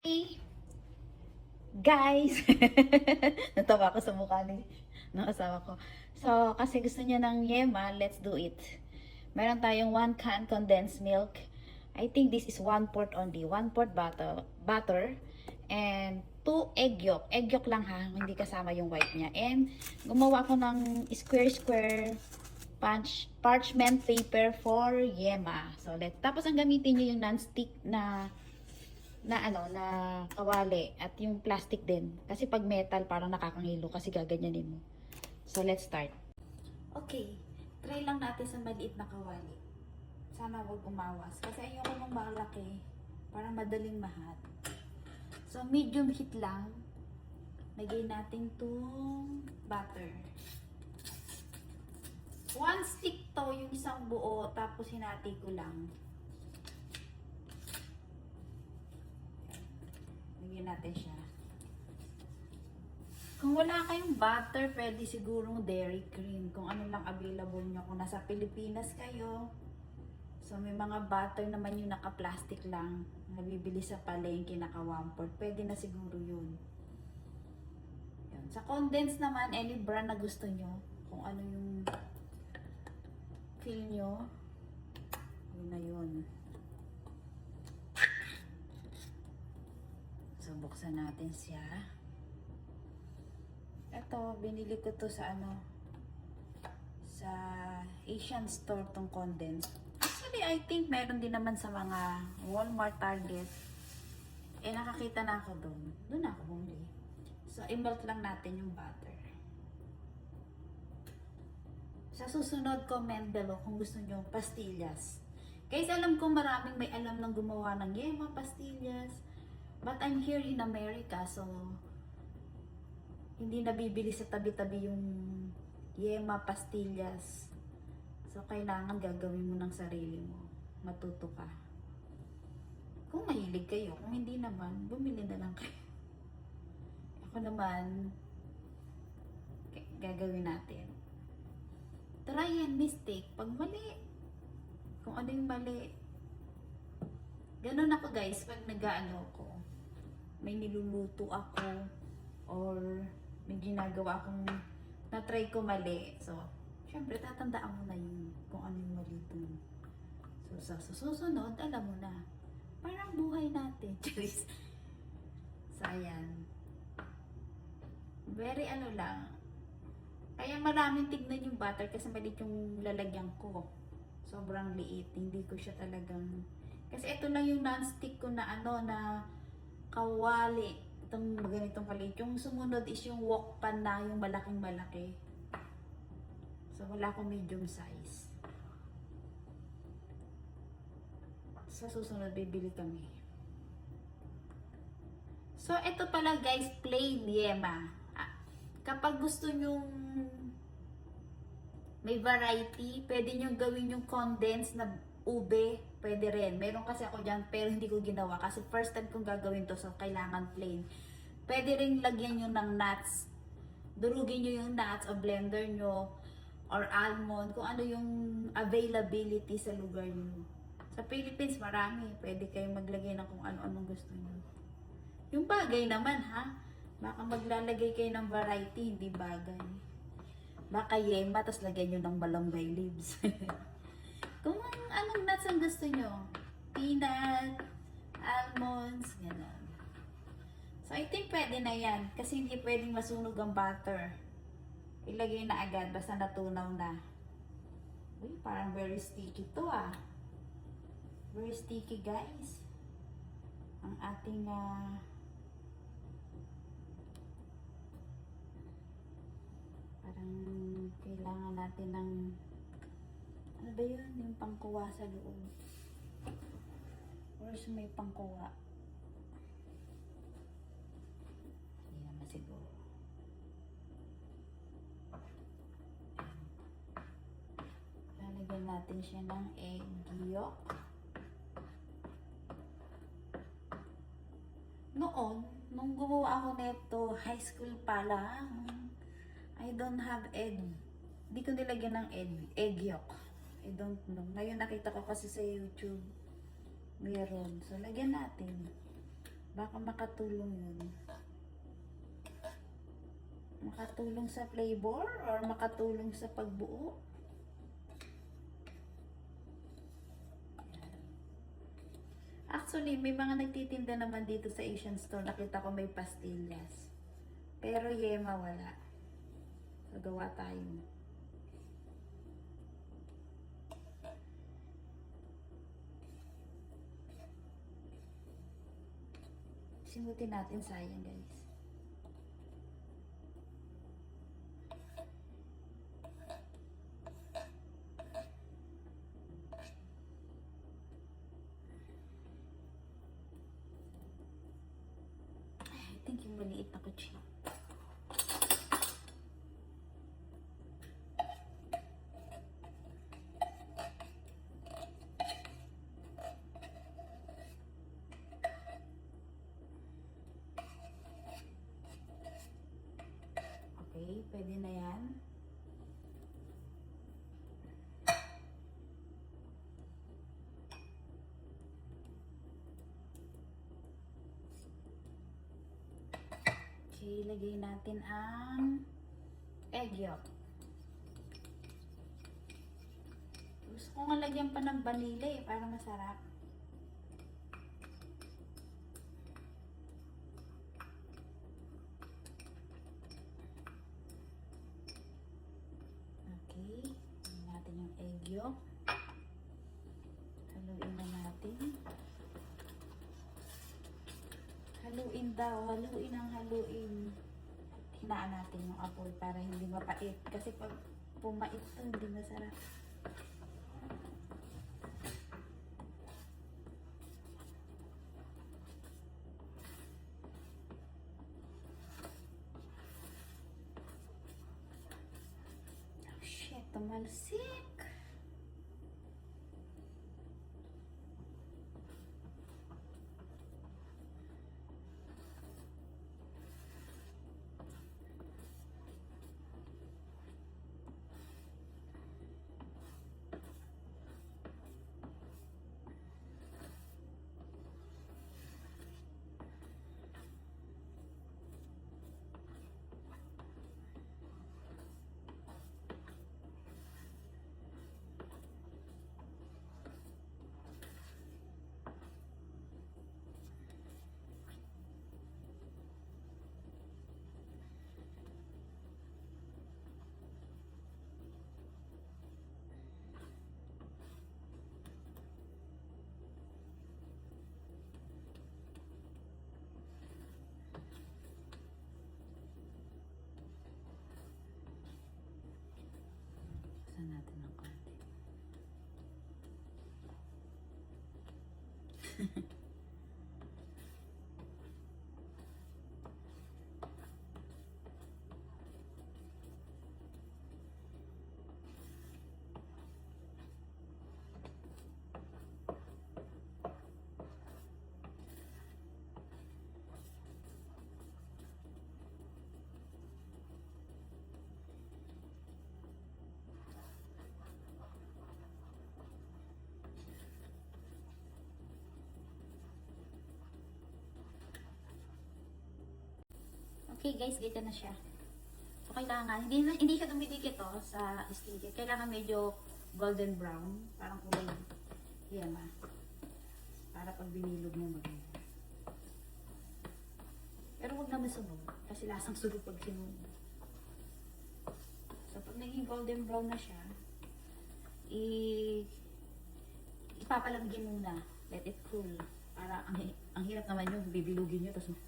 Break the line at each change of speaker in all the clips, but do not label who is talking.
Hey, guys! Natawa ko sa mukha ng asawa ko. So, kasi gusto niya ng yema, let's do it. Meron tayong 1 can condensed milk. I think this is 1/4 only. 1/4 butter. And 2 egg yolk. Egg yolk lang ha, hindi kasama yung white niya. And gumawa ko ng square-square parchment paper for yema. So, tapos ang gamitin niyo yung non-stick na kawali at yung plastic din. Kasi pag metal parang nakakangilo kasi gaganyanin mo. So let's start. Okay, try lang natin sa maliit na kawali. Sana wag umawas kasi ayoko nung malaki. Parang madaling mahat. So medium heat lang. Lagay natin tong butter. 1 stick to yung isang buo tapos hinati ko lang. Lagyan natin siya. Kung wala kayong butter, pwede sigurong dairy cream. Kung ano lang available nyo. Kung nasa Pilipinas kayo, so may mga butter naman yung naka-plastic lang. Nabibili sa palengke, naka-1/4. Pwede na siguro yun. Yan. Sa condensed naman, any brand na gusto nyo. Kung ano yung feel nyo. Yun na yun. So, buksan natin siya. Ito, binili ko to sa sa Asian store tong condensed. Actually, I think meron din naman sa mga Walmart, Target. Eh, nakakita na ako doon. Doon ako bumili. So, i-melt lang natin yung butter. Sa susunod, comment below kung gusto nyo pastillas. Guys, alam ko maraming may alam ng gumawa ng yema, pastillas. But I'm here in America, so hindi nabibili sa tabi-tabi yung yema, pastillas. So, kailangan gagawin mo ng sarili mo. Matuto ka. Kung mahilig kayo, kung hindi naman, bumili na lang kayo. Ako naman, gagawin natin. Try and mistake. Pag mali, kung ano yung mali. Ganun ako guys, pag nag-ano ko. May niluluto ako or may ginagawa akong na-try ko mali. So, syempre tatandaan mo na yun kung ano yung mali dun. So, sa susunod, alam mo na. Parang buhay natin. Charis. So, ayan. Very lang. Kaya maraming tignan yung butter kasi maliit yung lalagyan ko. Sobrang liit. Hindi ko siya talagang... Kasi ito lang yung non-stick ko na na kawali. Itong ganitong palit. Yung sumunod is yung wok pan na yung malaking malaki. So, wala akong medium size. Sa susunod, bibili kami. So, ito pala guys, plain yema. Kapag gusto nyong may variety, pwede nyo gawin yung condensed na ube, pwede rin. Meron kasi ako dyan, pero hindi ko ginawa. Kasi first time kong gagawin to, so kailangan plain. Pwede rin lagyan nyo ng nuts. Durugin nyo yung nuts o blender nyo or almond, kung ano yung availability sa lugar nyo. Sa Philippines, marami. Pwede kayong maglagay ng kung ano-anong gusto nyo. Yung bagay naman, ha? Baka maglalagay kayo ng variety, hindi bagay. Baka yema, tapos lagyan nyo ng malunggay leaves. Kung anong nuts ang gusto nyo. Peanut, almonds, gano'n. So, I think pwede na yan. Kasi hindi pwedeng masunog ang butter. Ilagay na agad, basta natunaw na. Uy, parang very sticky to Very sticky, guys. Ang ating parang kailangan natin ng ano ba yun? Yung pangkuwa sa loob. Or may pangkuwa. Hindi naman siguro. Lalagyan natin siya ng egg yolk. Noon, nung gumawa ako nito, high school pa lang, I don't have egg. Hindi ko nilagyan ng egg yolk. I don't know. Ngayon nakita ko kasi sa YouTube. Meron. So, lagyan natin. Baka makatulong yun. Makatulong sa flavor or makatulong sa pagbuo. Actually, may mga nagtitinda naman dito sa Asian store. Nakita ko may pastillas. Pero yema wala. Nagawa tayo. Simutin natin, sayang guys. I think yung maliit na kutsi. Okay, pwede na yan. Okay, lagay natin ang egg yolk. Gusto ko nga lagyan pa ng vanilla eh, para masarap. Okay, lagyan natin yung egg yolk. Haluin na natin. Haluin daw, haluin ang haluin. Hinaan natin yung apoy para hindi mapait. Kasi pag pumait to, hindi masarap. Oh shit, tumalsik. Buksan natin ng konti. Okay guys, dito na siya. So kailangan, hindi siya dumidikit sa sticker. Kailangan medyo golden brown, parang kulay yema. Para pag binilog mo maganda. Pero huwag naman sunog, kasi lasang sunog pag sinunog. So pag naging golden brown na siya, ipapalamigin muna. Let it cool. Para ang hirap naman yung bibilugin nyo, tapos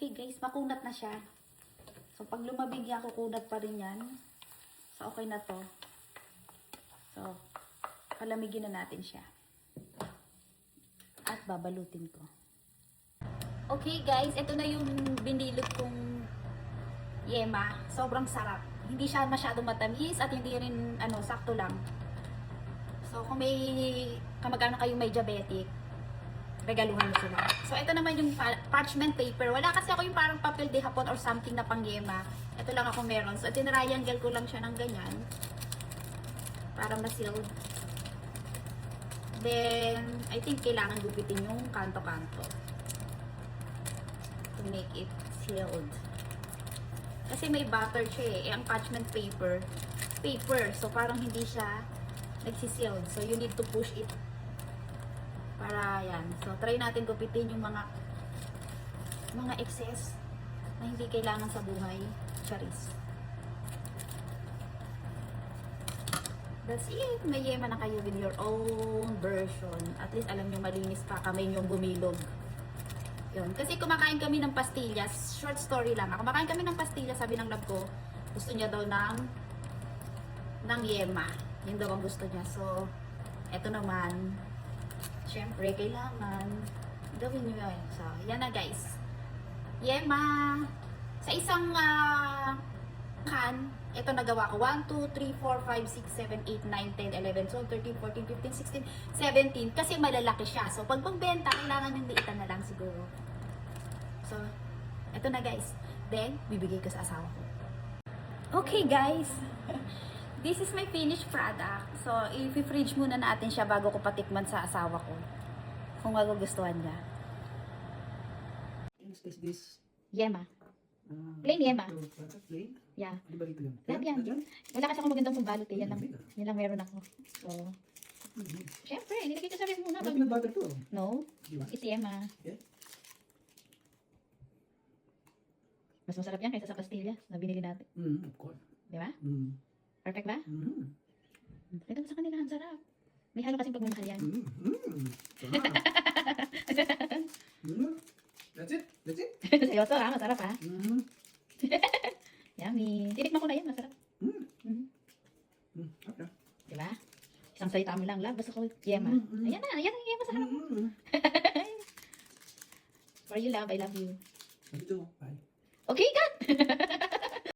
okay guys, makunat na siya. So pag lumabig yan, kukunat pa rin yan. So okay na to. So palamigin na natin siya. babalutin ko. Okay guys, ito na yung binilot kong yema. Sobrang sarap. Hindi siya masyadong matamis at hindi rin sakto lang. So kung may kamag-anak kayo may diabetic, regaluhan mo sila. So ito naman yung parchment paper. Wala kasi ako yung parang papel de hapon or something na pang yema. Ito lang ako meron. So tinriangle ko lang siya ng ganyan para ma-sealed. Then I think kailangan gupitin yung kanto-kanto to make it sealed. Kasi may butter siya ang parchment paper. So parang hindi siya nagsisealed. So you need to push it. Para yan. So try natin gupitin yung mga excess na hindi kailangan sa buhay. Charis. That's it. May yema na kayo with your own version. At least alam nyo malinis pa kamay nyo gumilog. Yun. Kasi kumakain kami ng pastillas. Short story lang. Kumakain kami ng pastillas. Sabi ng lab ko, gusto niya daw ng yema. Yun daw ang gusto niya. So, eto naman. Siyempre, kailangan gawin nyo yun. So, yan na guys. Yema. Sa isang can, ito nagawa ko. 1, 2, 3, 4, 5, 6, 7, 8, 9, 10, 11, 12, 13, 14, 15, 16, 17. Kasi malalaki siya. So, pag pagbenta, kailangan yung liitan na lang siguro. So, ito na guys. Then, bibigay ko sa asawa ko. Okay guys. This is my finished product. So, i-fridge muna natin siya bago ko patikman sa asawa ko. Kung magugustuhan niya.
Is this?
Yema. Plain yema.
Plain?
Yeah.
Di ba ito yun?
Lahat yan. Wala kasi akong magandang pambalot eh. Yan lang meron ako. So, syempre, nilagay ko sa ref muna.
Ano pinag-butter to?
No.
Di ba?
It's yema.
Yeah.
Mas masarap yan kaysa sa pastillas na binili natin.
Of course.
Di ba?
Mm.
Perfect ba? Ito mo sa kanila, ang sarap. May halo kasing pagmamahal yan.
That's it. That's it.
Seryoso ha, masarap ha. Yummy. Tinikman ko na yan, masarap.
Okay.
Diba? Isang salita mo lang, love. Basta ko yema. Ayan na, yan ang yema sa harap mo. For you, love. I love you.
Ito. Bye.
Okay, cut!